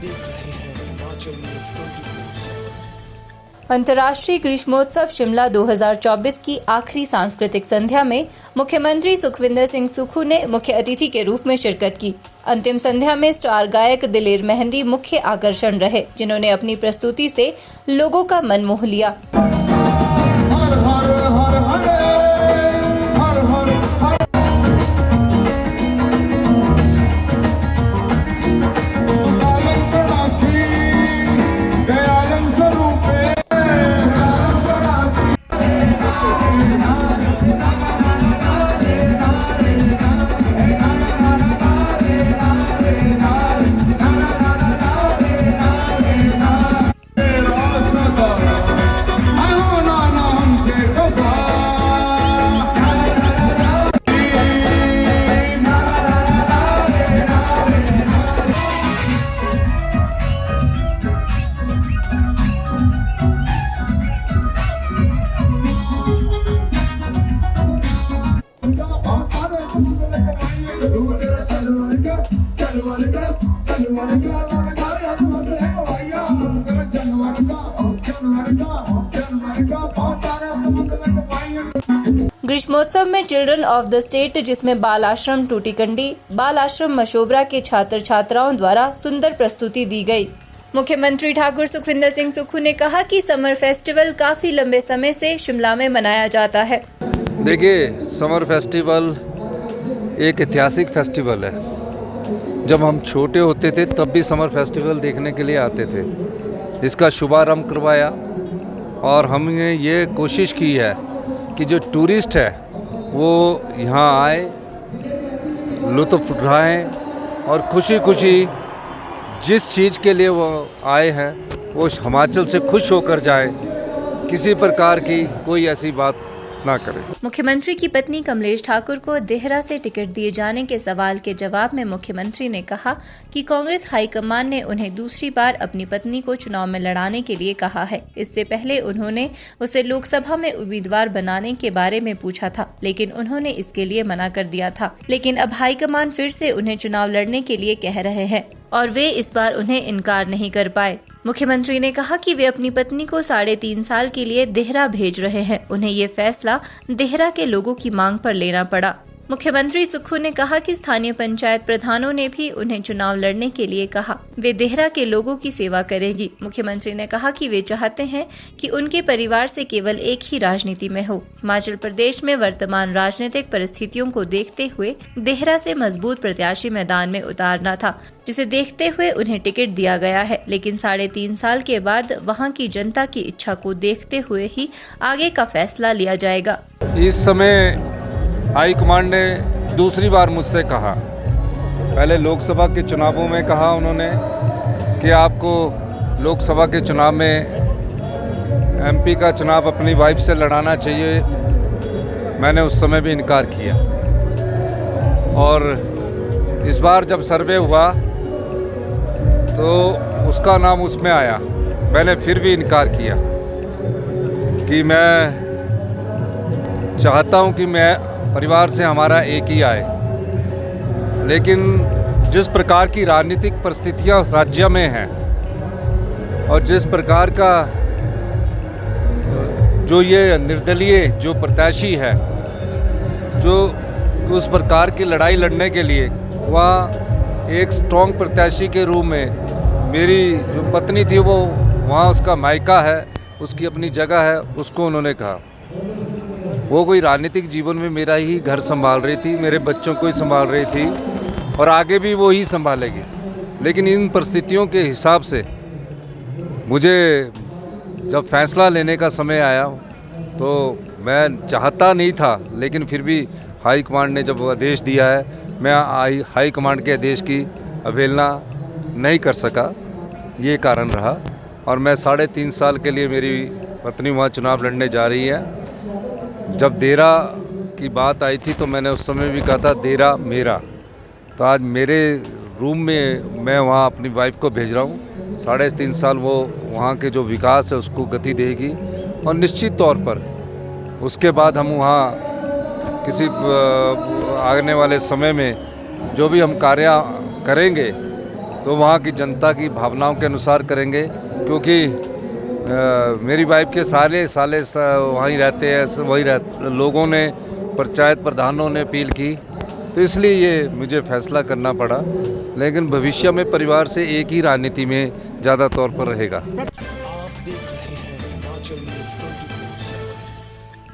देख रहे हैं हिमाचल न्यूज 24/7। अंतर्राष्ट्रीय ग्रीष्मोत्सव शिमला 2024 की आखिरी सांस्कृतिक संध्या में मुख्यमंत्री सुखविंदर सिंह सुक्खू ने मुख्य अतिथि के रूप में शिरकत की। अंतिम संध्या में स्टार गायक दिलेर मेहंदी मुख्य आकर्षण रहे, जिन्होंने अपनी प्रस्तुति से लोगों का मन मोह लिया। ग्रीष्मोत्सव में चिल्ड्रन ऑफ द स्टेट, जिसमें बाल आश्रम टूटीकंडी, बाल आश्रम मशोबरा के छात्र छात्राओं द्वारा सुंदर प्रस्तुति दी गई। मुख्यमंत्री ठाकुर सुखविंदर सिंह सुक्खू ने कहा कि समर फेस्टिवल काफी लंबे समय से शिमला में मनाया जाता है। देखिए, समर फेस्टिवल एक ऐतिहासिक फेस्टिवल है। जब हम छोटे होते थे तब भी समर फेस्टिवल देखने के लिए आते थे। इसका शुभारंभ करवाया और हमने ये कोशिश की है कि जो टूरिस्ट है वो यहाँ आए, लुत्फ़ उठाएं और खुशी खुशी जिस चीज़ के लिए वो आए हैं वो हिमाचल से खुश होकर जाए, किसी प्रकार की कोई ऐसी बात ना करें। मुख्यमंत्री की पत्नी कमलेश ठाकुर को देहरा से टिकट दिए जाने के सवाल के जवाब में मुख्यमंत्री ने कहा कि कांग्रेस हाईकमान ने उन्हें दूसरी बार अपनी पत्नी को चुनाव में लड़ाने के लिए कहा है। इससे पहले उन्होंने उसे लोकसभा में उम्मीदवार बनाने के बारे में पूछा था, लेकिन उन्होंने इसके लिए मना कर दिया था। लेकिन अब हाईकमान फिर से उन्हें चुनाव लड़ने के लिए कह रहे हैं और वे इस बार उन्हें इनकार नहीं कर पाए। मुख्यमंत्री ने कहा कि वे अपनी पत्नी को 3.5 साल के लिए देहरा भेज रहे हैं। उन्हें ये फैसला देहरा के लोगों की मांग पर लेना पड़ा। मुख्यमंत्री सुक्खू ने कहा कि स्थानीय पंचायत प्रधानों ने भी उन्हें चुनाव लड़ने के लिए कहा। वे देहरा के लोगों की सेवा करेगी। मुख्यमंत्री ने कहा कि वे चाहते हैं कि उनके परिवार से केवल एक ही राजनीति में हो। हिमाचल प्रदेश में वर्तमान राजनीतिक परिस्थितियों को देखते हुए देहरा से मजबूत प्रत्याशी मैदान में उतारना था, जिसे देखते हुए उन्हें टिकट दिया गया है। लेकिन 3.5 साल के बाद वहां की जनता की इच्छा को देखते हुए ही आगे का फैसला लिया जाएगा। इस समय हाईकमांड ने दूसरी बार मुझसे कहा, पहले लोकसभा के चुनावों में कहा उन्होंने कि आपको लोकसभा के चुनाव में एमपी का चुनाव अपनी वाइफ से लड़ाना चाहिए। मैंने उस समय भी इनकार किया और इस बार जब सर्वे हुआ तो उसका नाम उसमें आया। मैंने फिर भी इनकार किया कि मैं चाहता हूं कि मैं परिवार से हमारा एक ही आए, लेकिन जिस प्रकार की राजनीतिक परिस्थितियां राज्य में हैं और जिस प्रकार का जो ये निर्दलीय जो प्रत्याशी है, जो उस प्रकार की लड़ाई लड़ने के लिए वहाँ एक स्ट्रॉन्ग प्रत्याशी के रूप में मेरी जो पत्नी थी वो वहाँ उसका मायका है, उसकी अपनी जगह है, उसको उन्होंने कहा। वो कोई राजनीतिक जीवन में मेरा ही घर संभाल रही थी, मेरे बच्चों को ही संभाल रही थी और आगे भी वो ही संभालेगी। लेकिन इन परिस्थितियों के हिसाब से मुझे जब फैसला लेने का समय आया तो मैं चाहता नहीं था, लेकिन फिर भी हाईकमांड ने जब आदेश दिया है, मैं हाईकमांड के आदेश की अवहेलना नहीं कर सका। ये कारण रहा और मैं 3.5 साल के लिए मेरी पत्नी वहाँ चुनाव लड़ने जा रही है। जब देहरा की बात आई थी तो मैंने उस समय भी कहा था देहरा मेरा। तो आज मेरे रूम में मैं वहाँ अपनी वाइफ को भेज रहा हूँ। 3.5 साल वो वहाँ के जो विकास है उसको गति देगी और निश्चित तौर पर उसके बाद हम वहाँ किसी आने वाले समय में जो भी हम कार्य करेंगे तो वहाँ की जनता की भावनाओं के अनुसार करेंगे, क्योंकि मेरी वाइफ के साले वहीं रहते हैं, लोगों ने पंचायत प्रधानों ने अपील की, तो इसलिए ये मुझे फैसला करना पड़ा। लेकिन भविष्य में परिवार से एक ही राजनीति में ज़्यादा तौर पर रहेगा। आप देख रहे हैं हिमाचल न्यूज़ 24।